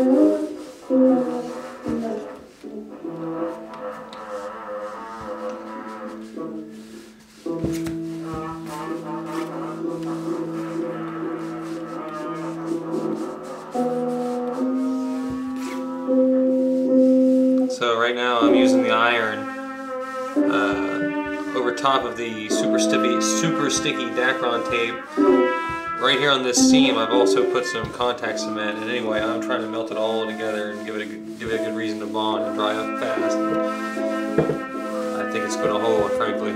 So right now I'm using the iron over top of the super sticky Dacron tape. Right here on this seam I've also put some contact cement, and anyway I'm trying to melt it all together and give it a good reason to bond and dry up fast. I think it's going to hold, frankly.